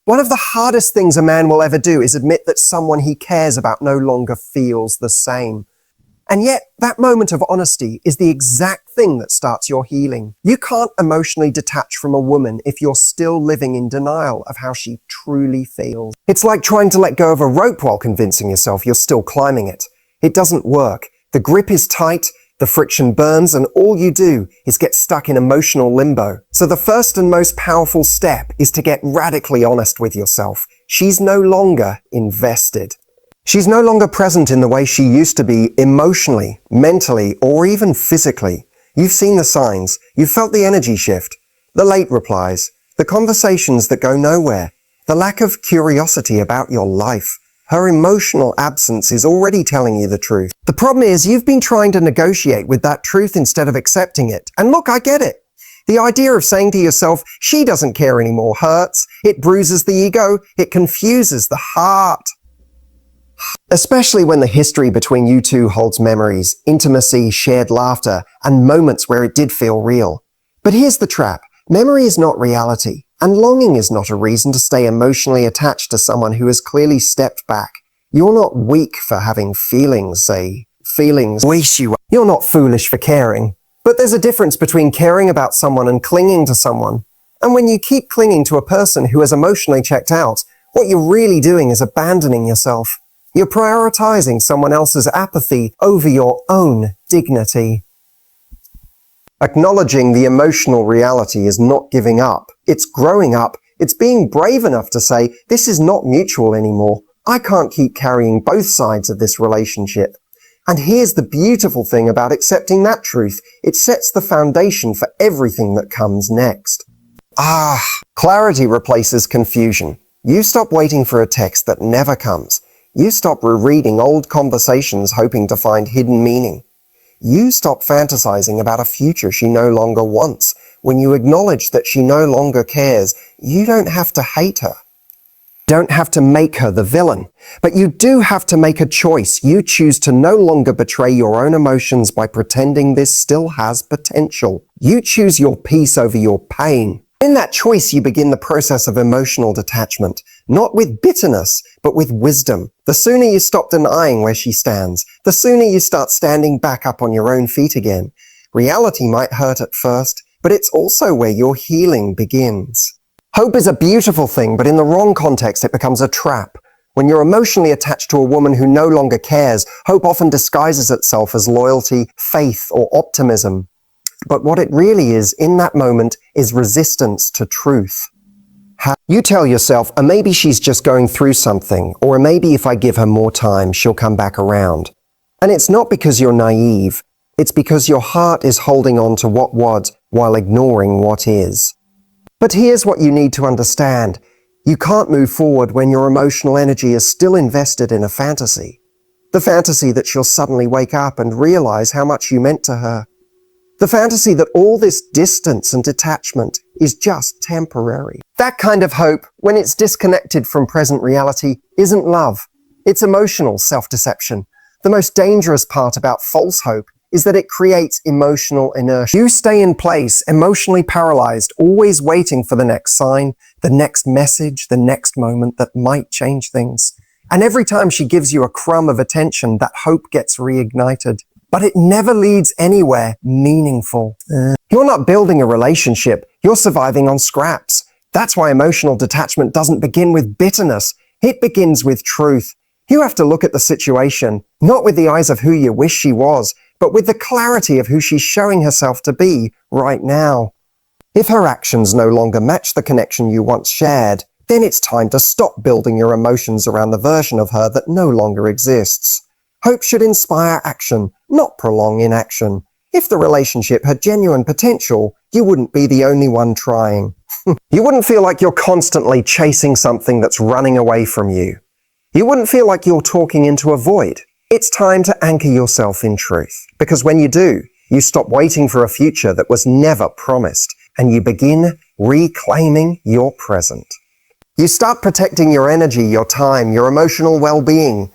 One of the hardest things a man will ever do is admit that someone he cares about no longer feels the same. And yet, that moment of honesty is the exact thing that starts your healing. You can't emotionally detach from a woman if you're still living in denial of how she truly feels. It's like trying to let go of a rope while convincing yourself you're still climbing it. It doesn't work. The grip is tight, the friction burns, and all you do is get stuck in emotional limbo. So the first and most powerful step is to get radically honest with yourself. She's no longer invested. She's no longer present in the way she used to be emotionally, mentally, or even physically. You've seen the signs. You've felt the energy shift, the late replies, the conversations that go nowhere, the lack of curiosity about your life. Her emotional absence is already telling you the truth. The problem is you've been trying to negotiate with that truth instead of accepting it. And look, I get it. The idea of saying to yourself, she doesn't care anymore, hurts. It bruises the ego. It confuses the heart. Especially when the history between you two holds memories, intimacy, shared laughter, and moments where it did feel real. But here's the trap. Memory is not reality, and longing is not a reason to stay emotionally attached to someone who has clearly stepped back. You're not weak for having feelings, say. Feelings waste you. You're not foolish for caring. But there's a difference between caring about someone and clinging to someone. And when you keep clinging to a person who has emotionally checked out, what you're really doing is abandoning yourself. You're prioritizing someone else's apathy over your own dignity. Acknowledging the emotional reality is not giving up. It's growing up. It's being brave enough to say, this is not mutual anymore. I can't keep carrying both sides of this relationship. And here's the beautiful thing about accepting that truth. It sets the foundation for everything that comes next. Clarity replaces confusion. You stop waiting for a text that never comes. You stop rereading old conversations hoping to find hidden meaning. You stop fantasizing about a future she no longer wants. When you acknowledge that she no longer cares, you don't have to hate her. Don't have to make her the villain. But you do have to make a choice. You choose to no longer betray your own emotions by pretending this still has potential. You choose your peace over your pain. In that choice, you begin the process of emotional detachment, not with bitterness, but with wisdom. The sooner you stop denying where she stands, the sooner you start standing back up on your own feet again. Reality might hurt at first, but it's also where your healing begins. Hope is a beautiful thing, but in the wrong context, it becomes a trap. When you're emotionally attached to a woman who no longer cares, hope often disguises itself as loyalty, faith, or optimism. But what it really is, in that moment, is resistance to truth. You tell yourself, maybe she's just going through something, or maybe if I give her more time, she'll come back around. And it's not because you're naive, it's because your heart is holding on to what was while ignoring what is. But here's what you need to understand. You can't move forward when your emotional energy is still invested in a fantasy. The fantasy that she'll suddenly wake up and realize how much you meant to her. The fantasy that all this distance and detachment is just temporary. That kind of hope, when it's disconnected from present reality, isn't love. It's emotional self-deception. The most dangerous part about false hope is that it creates emotional inertia. You stay in place, emotionally paralyzed, always waiting for the next sign, the next message, the next moment that might change things. And every time she gives you a crumb of attention, that hope gets reignited. But it never leads anywhere meaningful. You're not building a relationship, you're surviving on scraps. That's why emotional detachment doesn't begin with bitterness, it begins with truth. You have to look at the situation, not with the eyes of who you wish she was, but with the clarity of who she's showing herself to be right now. If her actions no longer match the connection you once shared, then it's time to stop building your emotions around the version of her that no longer exists. Hope should inspire action, not prolong inaction. If the relationship had genuine potential, you wouldn't be the only one trying. You wouldn't feel like you're constantly chasing something that's running away from you. You wouldn't feel like you're talking into a void. It's time to anchor yourself in truth. Because when you do, you stop waiting for a future that was never promised, and you begin reclaiming your present. You start protecting your energy, your time, your emotional well-being.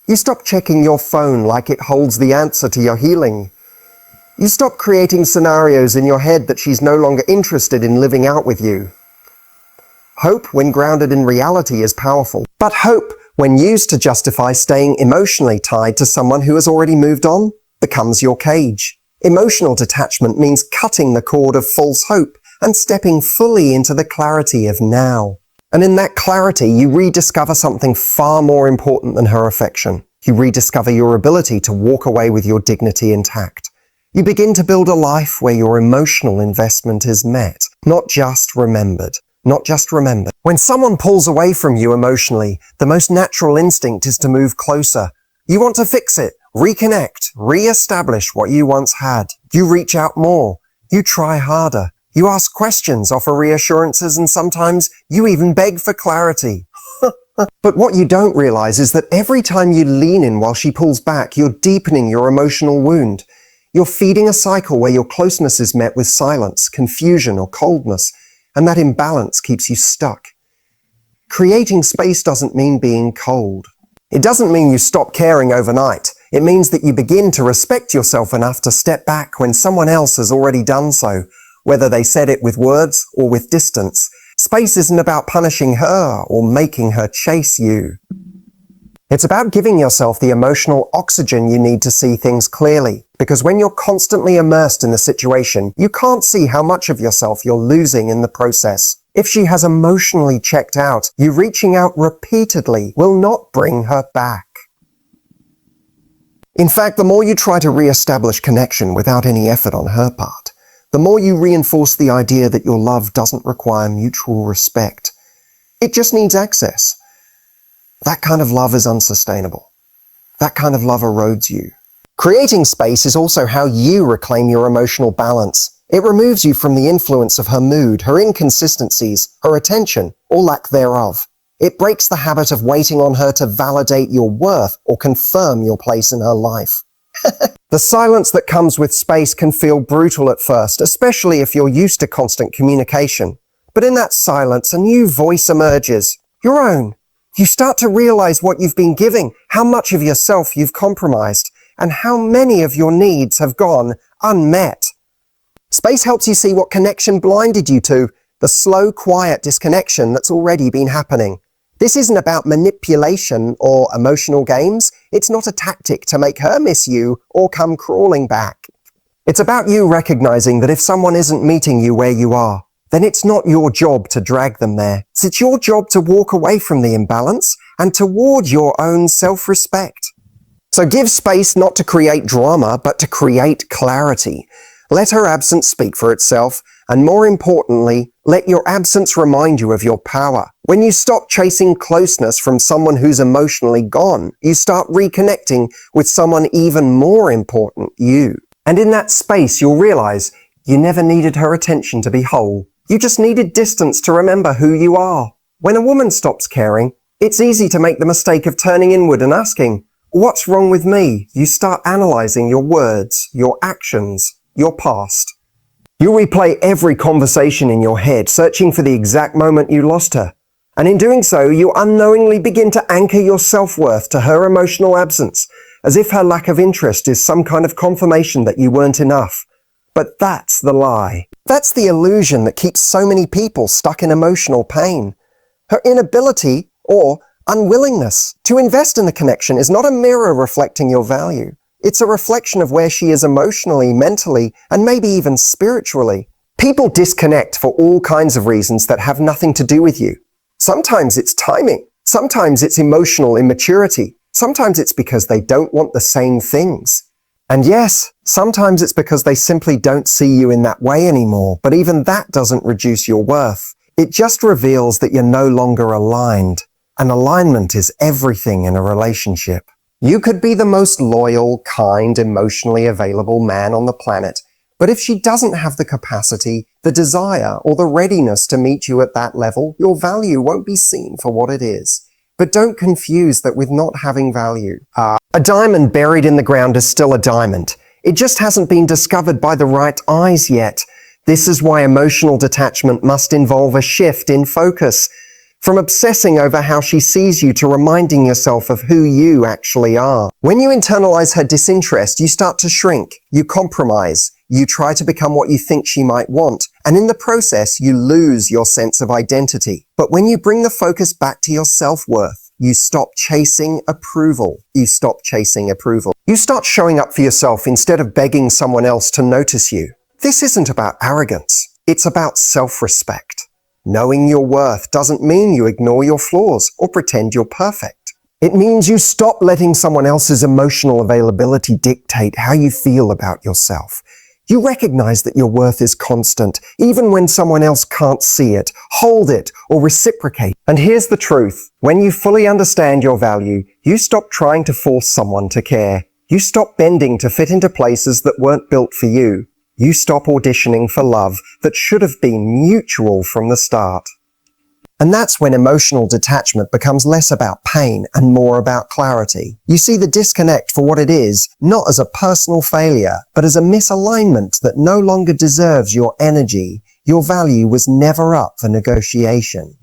You stop checking your phone like it holds the answer to your healing. You stop creating scenarios in your head that she's no longer interested in living out with you. Hope, when grounded in reality, is powerful. But hope, when used to justify staying emotionally tied to someone who has already moved on, becomes your cage. Emotional detachment means cutting the cord of false hope and stepping fully into the clarity of now. And in that clarity, you rediscover something far more important than her affection. You rediscover your ability to walk away with your dignity intact. You begin to build a life where your emotional investment is met, not just remembered. Not just remembered. When someone pulls away from you emotionally, the most natural instinct is to move closer. You want to fix it, reconnect, re-establish what you once had. You reach out more. You try harder. You ask questions, offer reassurances, and sometimes you even beg for clarity. But what you don't realize is that every time you lean in while she pulls back, you're deepening your emotional wound. You're feeding a cycle where your closeness is met with silence, confusion, or coldness, and that imbalance keeps you stuck. Creating space doesn't mean being cold. It doesn't mean you stop caring overnight. It means that you begin to respect yourself enough to step back when someone else has already done so, whether they said it with words or with distance. Space isn't about punishing her or making her chase you. It's about giving yourself the emotional oxygen you need to see things clearly, because when you're constantly immersed in the situation, you can't see how much of yourself you're losing in the process. If she has emotionally checked out, you reaching out repeatedly will not bring her back. In fact, the more you try to re-establish connection without any effort on her part, the more you reinforce the idea that your love doesn't require mutual respect. It just needs access. That kind of love is unsustainable. That kind of love erodes you. Creating space is also how you reclaim your emotional balance. It removes you from the influence of her mood, her inconsistencies, her attention, or lack thereof. It breaks the habit of waiting on her to validate your worth or confirm your place in her life. The silence that comes with space can feel brutal at first, especially if you're used to constant communication. But in that silence, a new voice emerges, your own. You start to realize what you've been giving, how much of yourself you've compromised, and how many of your needs have gone unmet. Space helps you see what connection blinded you to, the slow, quiet disconnection that's already been happening. This isn't about manipulation or emotional games. It's not a tactic to make her miss you or come crawling back. It's about you recognizing that if someone isn't meeting you where you are, then it's not your job to drag them there. It's your job to walk away from the imbalance and toward your own self-respect. So give space not to create drama, but to create clarity. Let her absence speak for itself, and more importantly, let your absence remind you of your power. When you stop chasing closeness from someone who's emotionally gone, you start reconnecting with someone even more important, you. And in that space, you'll realize you never needed her attention to be whole. You just needed distance to remember who you are. When a woman stops caring, it's easy to make the mistake of turning inward and asking, what's wrong with me? You start analyzing your words, your actions, your past. You replay every conversation in your head, searching for the exact moment you lost her. And in doing so, you unknowingly begin to anchor your self-worth to her emotional absence, as if her lack of interest is some kind of confirmation that you weren't enough. But that's the lie. That's the illusion that keeps so many people stuck in emotional pain. Her inability or unwillingness to invest in the connection is not a mirror reflecting your value. It's a reflection of where she is emotionally, mentally, and maybe even spiritually. People disconnect for all kinds of reasons that have nothing to do with you. Sometimes it's timing. Sometimes it's emotional immaturity. Sometimes it's because they don't want the same things. And yes, sometimes it's because they simply don't see you in that way anymore, but even that doesn't reduce your worth. It just reveals that you're no longer aligned. And alignment is everything in a relationship. You could be the most loyal, kind, emotionally available man on the planet, but if she doesn't have the capacity, the desire, or the readiness to meet you at that level, your value won't be seen for what it is. But don't confuse that with not having value. A diamond buried in the ground is still a diamond. It just hasn't been discovered by the right eyes yet. This is why emotional detachment must involve a shift in focus. From obsessing over how she sees you to reminding yourself of who you actually are. When you internalize her disinterest, you start to shrink, you compromise, You try to become what you think she might want, and in the process, you lose your sense of identity. But when you bring the focus back to your self-worth, you stop chasing approval. You stop chasing approval. You start showing up for yourself instead of begging someone else to notice you. This isn't about arrogance. It's about self-respect. Knowing your worth doesn't mean you ignore your flaws or pretend you're perfect. It means you stop letting someone else's emotional availability dictate how you feel about yourself. You recognize that your worth is constant, even when someone else can't see it, hold it, or reciprocate. And here's the truth. When you fully understand your value, you stop trying to force someone to care. You stop bending to fit into places that weren't built for you. You stop auditioning for love that should have been mutual from the start. And that's when emotional detachment becomes less about pain and more about clarity. You see the disconnect for what it is, not as a personal failure, but as a misalignment that no longer deserves your energy. Your value was never up for negotiation.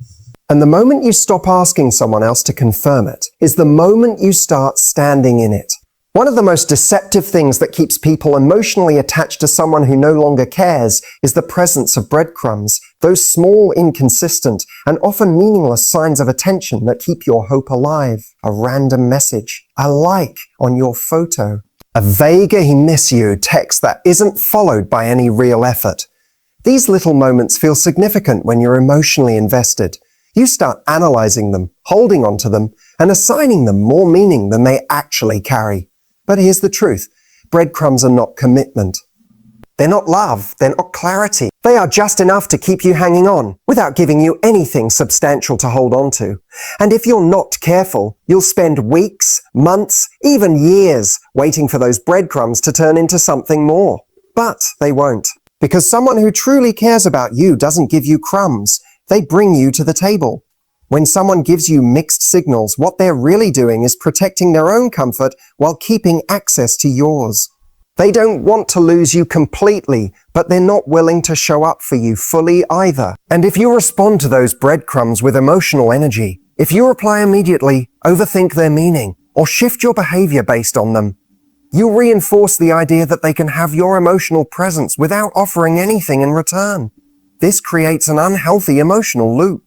And the moment you stop asking someone else to confirm it is the moment you start standing in it. One of the most deceptive things that keeps people emotionally attached to someone who no longer cares is the presence of breadcrumbs, those small, inconsistent, and often meaningless signs of attention that keep your hope alive. A random message, a like on your photo, a vague "he miss you" text that isn't followed by any real effort. These little moments feel significant when you're emotionally invested. You start analyzing them, holding onto them, and assigning them more meaning than they actually carry. But here's the truth. Breadcrumbs are not commitment. They're not love. They're not clarity. They are just enough to keep you hanging on without giving you anything substantial to hold on to. And if you're not careful, you'll spend weeks, months, even years waiting for those breadcrumbs to turn into something more. But they won't. Because someone who truly cares about you doesn't give you crumbs. They bring you to the table. When someone gives you mixed signals, what they're really doing is protecting their own comfort while keeping access to yours. They don't want to lose you completely, but they're not willing to show up for you fully either. And if you respond to those breadcrumbs with emotional energy, if you reply immediately, overthink their meaning, or shift your behavior based on them, you reinforce the idea that they can have your emotional presence without offering anything in return. This creates an unhealthy emotional loop.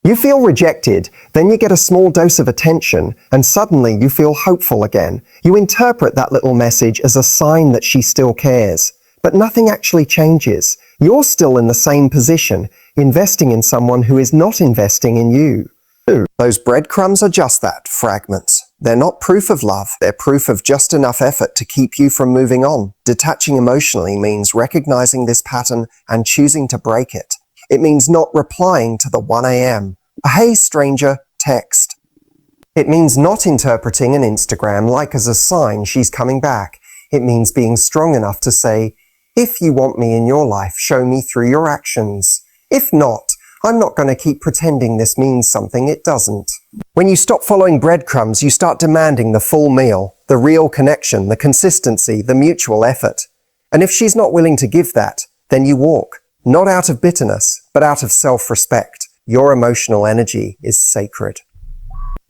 You feel rejected, then you get a small dose of attention, and suddenly you feel hopeful again. You interpret that little message as a sign that she still cares. But nothing actually changes. You're still in the same position, investing in someone who is not investing in you. Those breadcrumbs are just that, fragments. They're not proof of love. They're proof of just enough effort to keep you from moving on. Detaching emotionally means recognizing this pattern and choosing to break it. It means not replying to the 1 a.m. "Hey stranger" text. It means not interpreting an Instagram like as a sign she's coming back. It means being strong enough to say, "If you want me in your life, show me through your actions. If not, I'm not going to keep pretending this means something it doesn't." When you stop following breadcrumbs, you start demanding the full meal, the real connection, the consistency, the mutual effort. And if she's not willing to give that, then you walk. Not out of bitterness, but out of self-respect. Your emotional energy is sacred.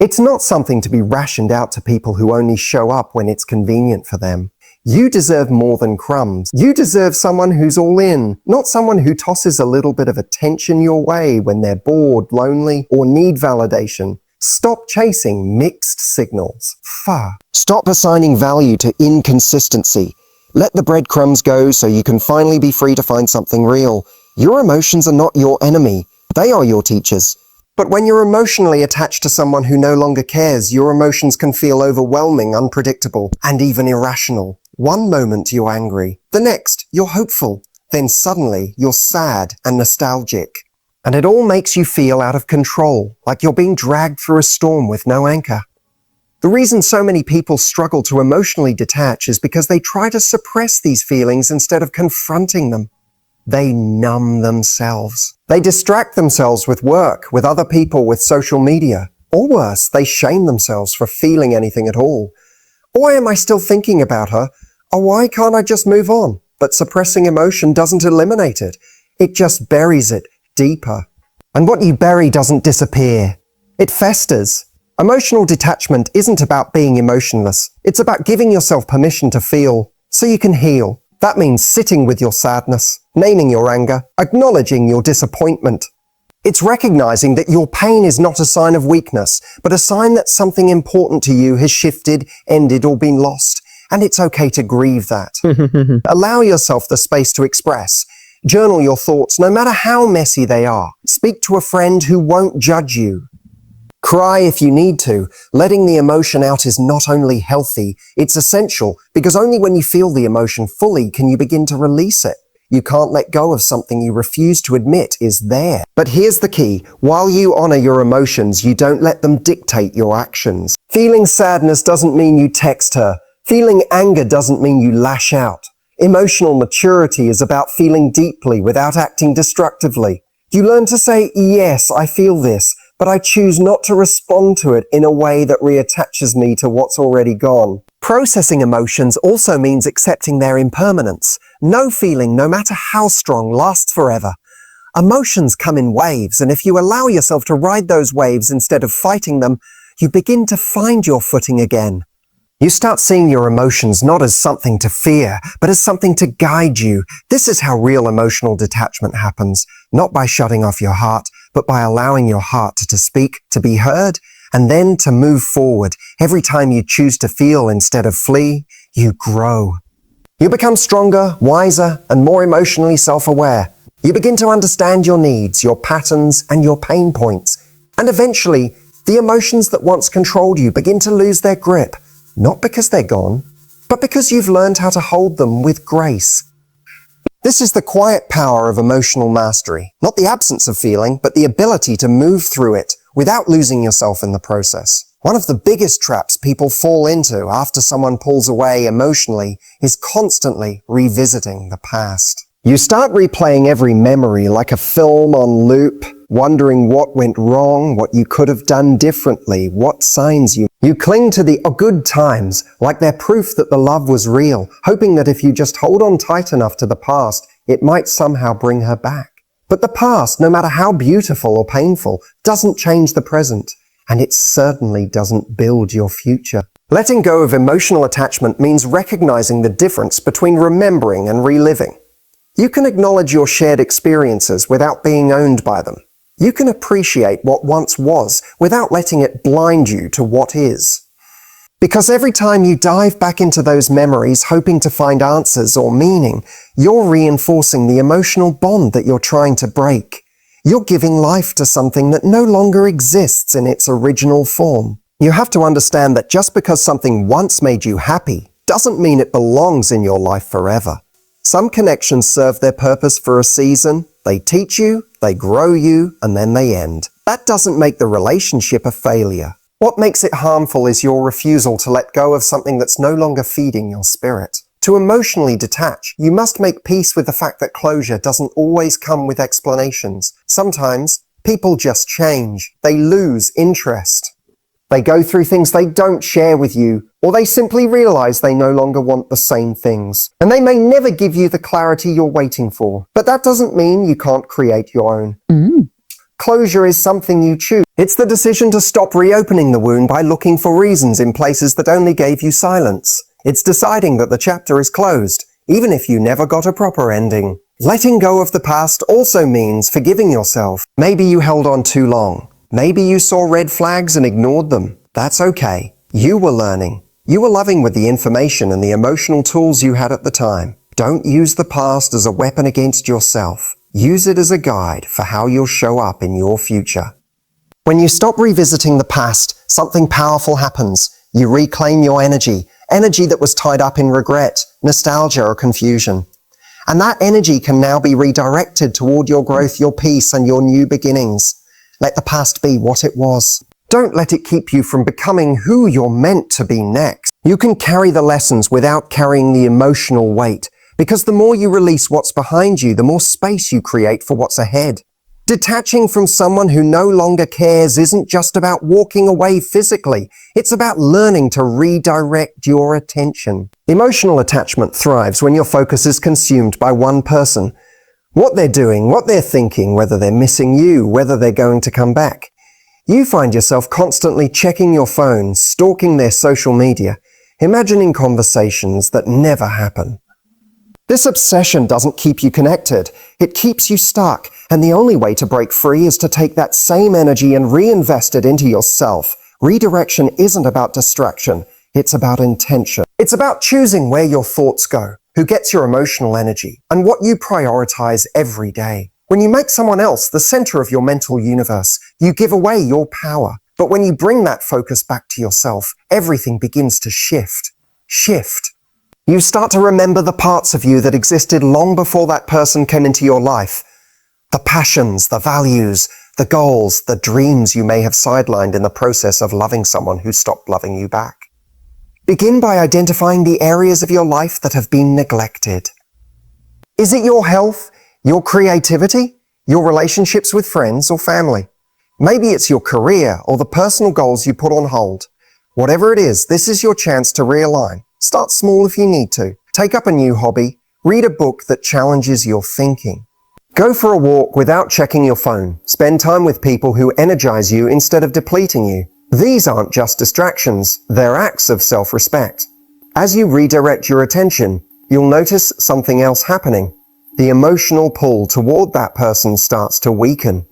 It's not something to be rationed out to people who only show up when it's convenient for them. You deserve more than crumbs. You deserve someone who's all in, not someone who tosses a little bit of attention your way when they're bored, lonely, or need validation. Stop chasing mixed signals. Stop assigning value to inconsistency. Let the breadcrumbs go so you can finally be free to find something real. Your emotions are not your enemy. They are your teachers. But when you're emotionally attached to someone who no longer cares, your emotions can feel overwhelming, unpredictable, and even irrational. One moment you're angry, the next you're hopeful, then suddenly you're sad and nostalgic. And it all makes you feel out of control, like you're being dragged through a storm with no anchor. The reason so many people struggle to emotionally detach is because they try to suppress these feelings instead of confronting them. They numb themselves. They distract themselves with work, with other people, with social media. Or worse, they shame themselves for feeling anything at all. Why am I still thinking about her? Or why can't I just move on? But suppressing emotion doesn't eliminate it. It just buries it deeper. And what you bury doesn't disappear. It festers. Emotional detachment isn't about being emotionless. It's about giving yourself permission to feel so you can heal. That means sitting with your sadness, naming your anger, acknowledging your disappointment. It's recognizing that your pain is not a sign of weakness, but a sign that something important to you has shifted, ended, or been lost. And it's okay to grieve that. Allow yourself the space to express. Journal your thoughts, no matter how messy they are. Speak to a friend who won't judge you. Cry if you need to. Letting the emotion out is not only healthy, it's essential, because only when you feel the emotion fully can you begin to release it. You can't let go of something you refuse to admit is there. But here's the key. While you honor your emotions, you don't let them dictate your actions. Feeling sadness doesn't mean you text her. Feeling anger doesn't mean you lash out. Emotional maturity is about feeling deeply without acting destructively. You learn to say, yes, I feel this, but I choose not to respond to it in a way that reattaches me to what's already gone. Processing emotions also means accepting their impermanence. No feeling, no matter how strong, lasts forever. Emotions come in waves, and if you allow yourself to ride those waves instead of fighting them, you begin to find your footing again. You start seeing your emotions not as something to fear, but as something to guide you. This is how real emotional detachment happens, not by shutting off your heart, but by allowing your heart to speak, to be heard, and then to move forward. Every time you choose to feel instead of flee, you grow. You become stronger, wiser, and more emotionally self-aware. You begin to understand your needs, your patterns, and your pain points. And eventually, the emotions that once controlled you begin to lose their grip. Not because they're gone, but because you've learned how to hold them with grace. This is the quiet power of emotional mastery. Not the absence of feeling, but the ability to move through it without losing yourself in the process. One of the biggest traps people fall into after someone pulls away emotionally is constantly revisiting the past. You start replaying every memory like a film on loop, wondering what went wrong, what you could have done differently, what signs you cling to the good times like they're proof that the love was real, hoping that if you just hold on tight enough to the past, it might somehow bring her back. But the past, no matter how beautiful or painful, doesn't change the present, and it certainly doesn't build your future. Letting go of emotional attachment means recognizing the difference between remembering and reliving. You can acknowledge your shared experiences without being owned by them. You can appreciate what once was without letting it blind you to what is. Because every time you dive back into those memories hoping to find answers or meaning, you're reinforcing the emotional bond that you're trying to break. You're giving life to something that no longer exists in its original form. You have to understand that just because something once made you happy doesn't mean it belongs in your life forever. Some connections serve their purpose for a season, they teach you, they grow you, and then they end. That doesn't make the relationship a failure. What makes it harmful is your refusal to let go of something that's no longer feeding your spirit. To emotionally detach, you must make peace with the fact that closure doesn't always come with explanations. Sometimes, people just change. They lose interest. They go through things they don't share with you, or they simply realize they no longer want the same things. And they may never give you the clarity you're waiting for. But that doesn't mean you can't create your own. Closure is something you choose. It's the decision to stop reopening the wound by looking for reasons in places that only gave you silence. It's deciding that the chapter is closed, even if you never got a proper ending. Letting go of the past also means forgiving yourself. Maybe you held on too long. Maybe you saw red flags and ignored them. That's okay. You were learning. You were loving with the information and the emotional tools you had at the time. Don't use the past as a weapon against yourself. Use it as a guide for how you'll show up in your future. When you stop revisiting the past, something powerful happens. You reclaim your energy that was tied up in regret, nostalgia, or confusion. And that energy can now be redirected toward your growth, your peace, and your new beginnings. Let the past be what it was. Don't let it keep you from becoming who you're meant to be next. You can carry the lessons without carrying the emotional weight, because the more you release what's behind you, the more space you create for what's ahead. Detaching from someone who no longer cares isn't just about walking away physically. It's about learning to redirect your attention. Emotional attachment thrives when your focus is consumed by one person. What they're doing, what they're thinking, whether they're missing you, whether they're going to come back. You find yourself constantly checking your phone, stalking their social media, imagining conversations that never happen. This obsession doesn't keep you connected. It keeps you stuck, and the only way to break free is to take that same energy and reinvest it into yourself. Redirection isn't about distraction. It's about intention. It's about choosing where your thoughts go, who gets your emotional energy, and what you prioritize every day. When you make someone else the center of your mental universe, you give away your power. But when you bring that focus back to yourself, everything begins to shift. You start to remember the parts of you that existed long before that person came into your life. The passions, the values, the goals, the dreams you may have sidelined in the process of loving someone who stopped loving you back. Begin by identifying the areas of your life that have been neglected. Is it your health, your creativity, your relationships with friends or family? Maybe it's your career or the personal goals you put on hold. Whatever it is, this is your chance to realign. Start small if you need to. Take up a new hobby. Read a book that challenges your thinking. Go for a walk without checking your phone. Spend time with people who energize you instead of depleting you. These aren't just distractions, they're acts of self-respect. As you redirect your attention, you'll notice something else happening. The emotional pull toward that person starts to weaken.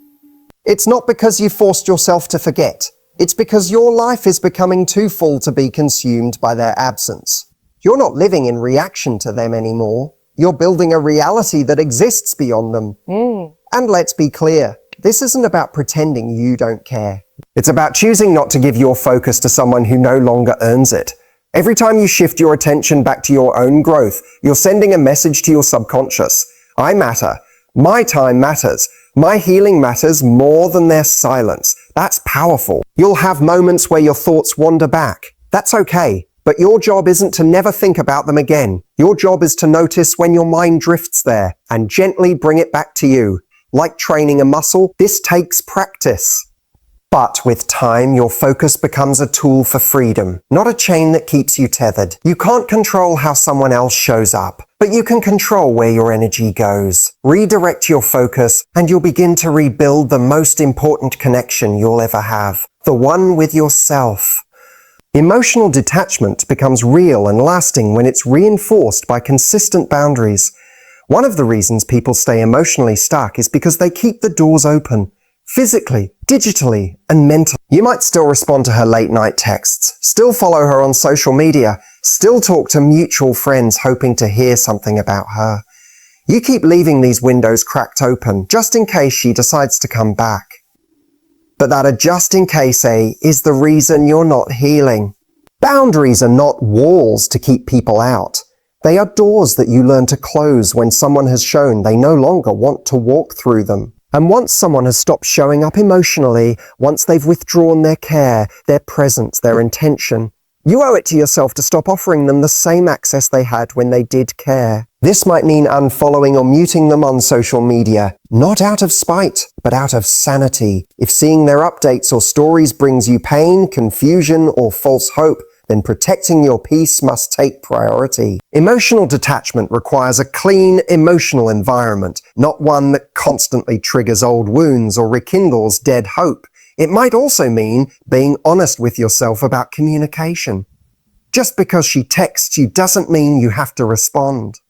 It's not because you forced yourself to forget. It's because your life is becoming too full to be consumed by their absence. You're not living in reaction to them anymore. You're building a reality that exists beyond them. And let's be clear, this isn't about pretending you don't care. It's about choosing not to give your focus to someone who no longer earns it. Every time you shift your attention back to your own growth, you're sending a message to your subconscious. I matter. My time matters. My healing matters more than their silence. That's powerful. You'll have moments where your thoughts wander back. That's okay. But your job isn't to never think about them again. Your job is to notice when your mind drifts there and gently bring it back to you. Like training a muscle, this takes practice. But with time, your focus becomes a tool for freedom, not a chain that keeps you tethered. You can't control how someone else shows up, but you can control where your energy goes. Redirect your focus, and you'll begin to rebuild the most important connection you'll ever have, the one with yourself. Emotional detachment becomes real and lasting when it's reinforced by consistent boundaries. One of the reasons people stay emotionally stuck is because they keep the doors open. Physically, digitally, and mentally. You might still respond to her late night texts, still follow her on social media, still talk to mutual friends hoping to hear something about her. You keep leaving these windows cracked open just in case she decides to come back. But that just in case is the reason you're not healing. Boundaries are not walls to keep people out. They are doors that you learn to close when someone has shown they no longer want to walk through them. And once someone has stopped showing up emotionally, once they've withdrawn their care, their presence, their intention, you owe it to yourself to stop offering them the same access they had when they did care. This might mean unfollowing or muting them on social media, not out of spite, but out of sanity. If seeing their updates or stories brings you pain, confusion, or false hope, then protecting your peace must take priority. Emotional detachment requires a clean, emotional environment, not one that constantly triggers old wounds or rekindles dead hope. It might also mean being honest with yourself about communication. Just because she texts you doesn't mean you have to respond.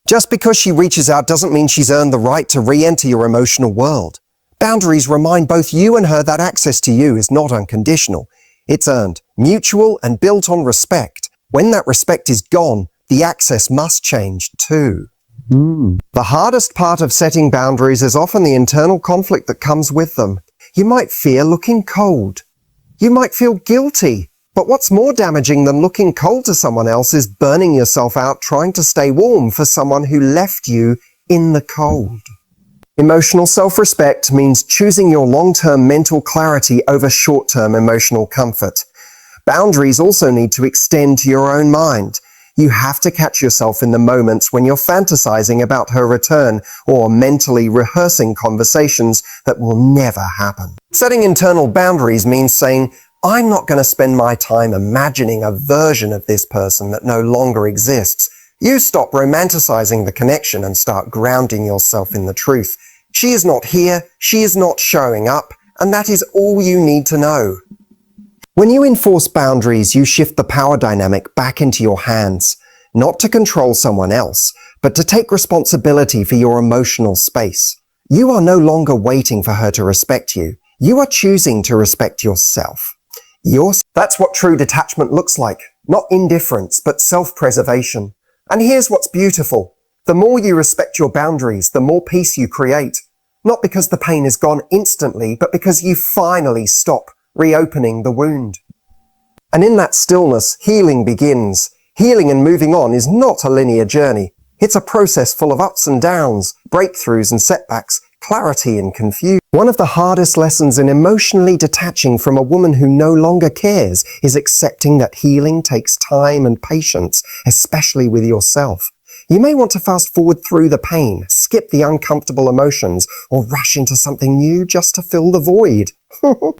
Just because she reaches out doesn't mean she's earned the right to re-enter your emotional world. Boundaries remind both you and her that access to you is not unconditional. It's earned, mutual, and built on respect. When that respect is gone, the access must change too. The hardest part of setting boundaries is often the internal conflict that comes with them. You might fear looking cold. You might feel guilty. But what's more damaging than looking cold to someone else is burning yourself out trying to stay warm for someone who left you in the cold. Emotional self-respect means choosing your long-term mental clarity over short-term emotional comfort. Boundaries also need to extend to your own mind. You have to catch yourself in the moments when you're fantasizing about her return or mentally rehearsing conversations that will never happen. Setting internal boundaries means saying, I'm not going to spend my time imagining a version of this person that no longer exists. You stop romanticizing the connection and start grounding yourself in the truth. She is not here, she is not showing up, and that is all you need to know. When you enforce boundaries, you shift the power dynamic back into your hands, not to control someone else, but to take responsibility for your emotional space. You are no longer waiting for her to respect you. You are choosing to respect yourself. That's what true detachment looks like. Not indifference, but self-preservation. And here's what's beautiful. The more you respect your boundaries, the more peace you create. Not because the pain is gone instantly, but because you finally stop reopening the wound. And in that stillness, healing begins. Healing and moving on is not a linear journey. It's a process full of ups and downs, breakthroughs and setbacks, clarity and confusion. One of the hardest lessons in emotionally detaching from a woman who no longer cares is accepting that healing takes time and patience, especially with yourself. You may want to fast forward through the pain, skip the uncomfortable emotions, or rush into something new just to fill the void.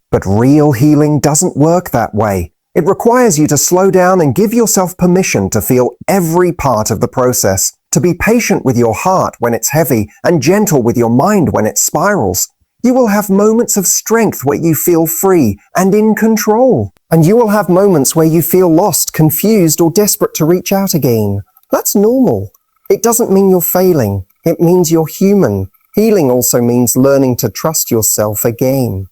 But real healing doesn't work that way. It requires you to slow down and give yourself permission to feel every part of the process, to be patient with your heart when it's heavy and gentle with your mind when it spirals. You will have moments of strength where you feel free and in control. And you will have moments where you feel lost, confused, or desperate to reach out again. That's normal. It doesn't mean you're failing. It means you're human. Healing also means learning to trust yourself again.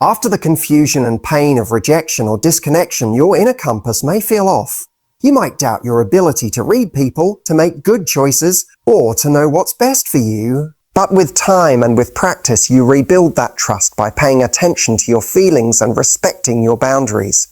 After the confusion and pain of rejection or disconnection, your inner compass may feel off. You might doubt your ability to read people, to make good choices, or to know what's best for you. But with time and with practice, you rebuild that trust by paying attention to your feelings and respecting your boundaries.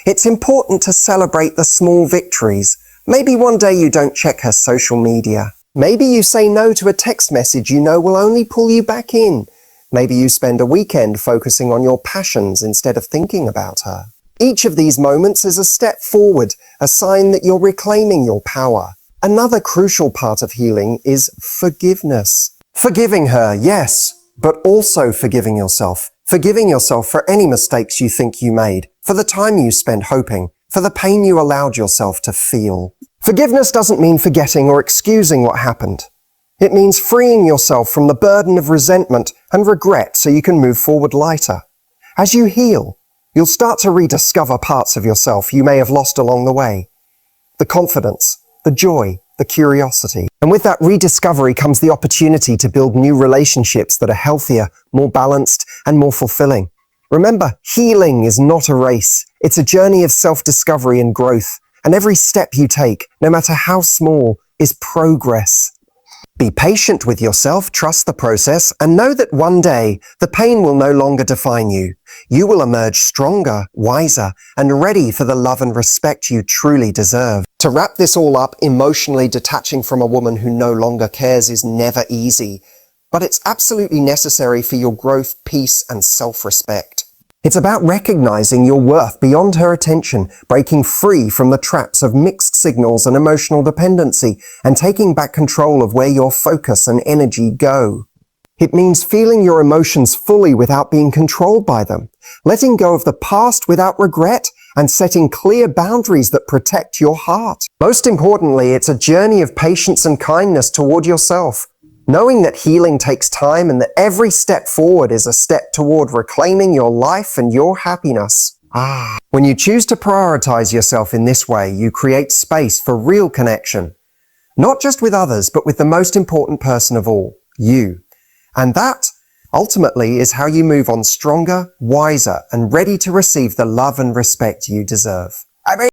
It's important to celebrate the small victories. Maybe one day you don't check her social media. Maybe you say no to a text message you know will only pull you back in. Maybe you spend a weekend focusing on your passions instead of thinking about her. Each of these moments is a step forward, a sign that you're reclaiming your power. Another crucial part of healing is forgiveness. Forgiving her, yes, but also forgiving yourself. Forgiving yourself for any mistakes you think you made, for the time you spent hoping, for the pain you allowed yourself to feel. Forgiveness doesn't mean forgetting or excusing what happened. It means freeing yourself from the burden of resentment and regret so you can move forward lighter. As you heal, you'll start to rediscover parts of yourself you may have lost along the way. The confidence, the joy, the curiosity. And with that rediscovery comes the opportunity to build new relationships that are healthier, more balanced, and more fulfilling. Remember, healing is not a race. It's a journey of self-discovery and growth. And every step you take, no matter how small, is progress. Be patient with yourself, trust the process, and know that one day the pain will no longer define you. You will emerge stronger, wiser, and ready for the love and respect you truly deserve. To wrap this all up, emotionally detaching from a woman who no longer cares is never easy, but it's absolutely necessary for your growth, peace, and self-respect. It's about recognizing your worth beyond her attention, breaking free from the traps of mixed signals and emotional dependency, and taking back control of where your focus and energy go. It means feeling your emotions fully without being controlled by them, letting go of the past without regret, and setting clear boundaries that protect your heart. Most importantly, it's a journey of patience and kindness toward yourself. Knowing that healing takes time and that every step forward is a step toward reclaiming your life and your happiness. When you choose to prioritize yourself in this way, you create space for real connection. Not just with others, but with the most important person of all, you. And that, ultimately, is how you move on stronger, wiser, and ready to receive the love and respect you deserve.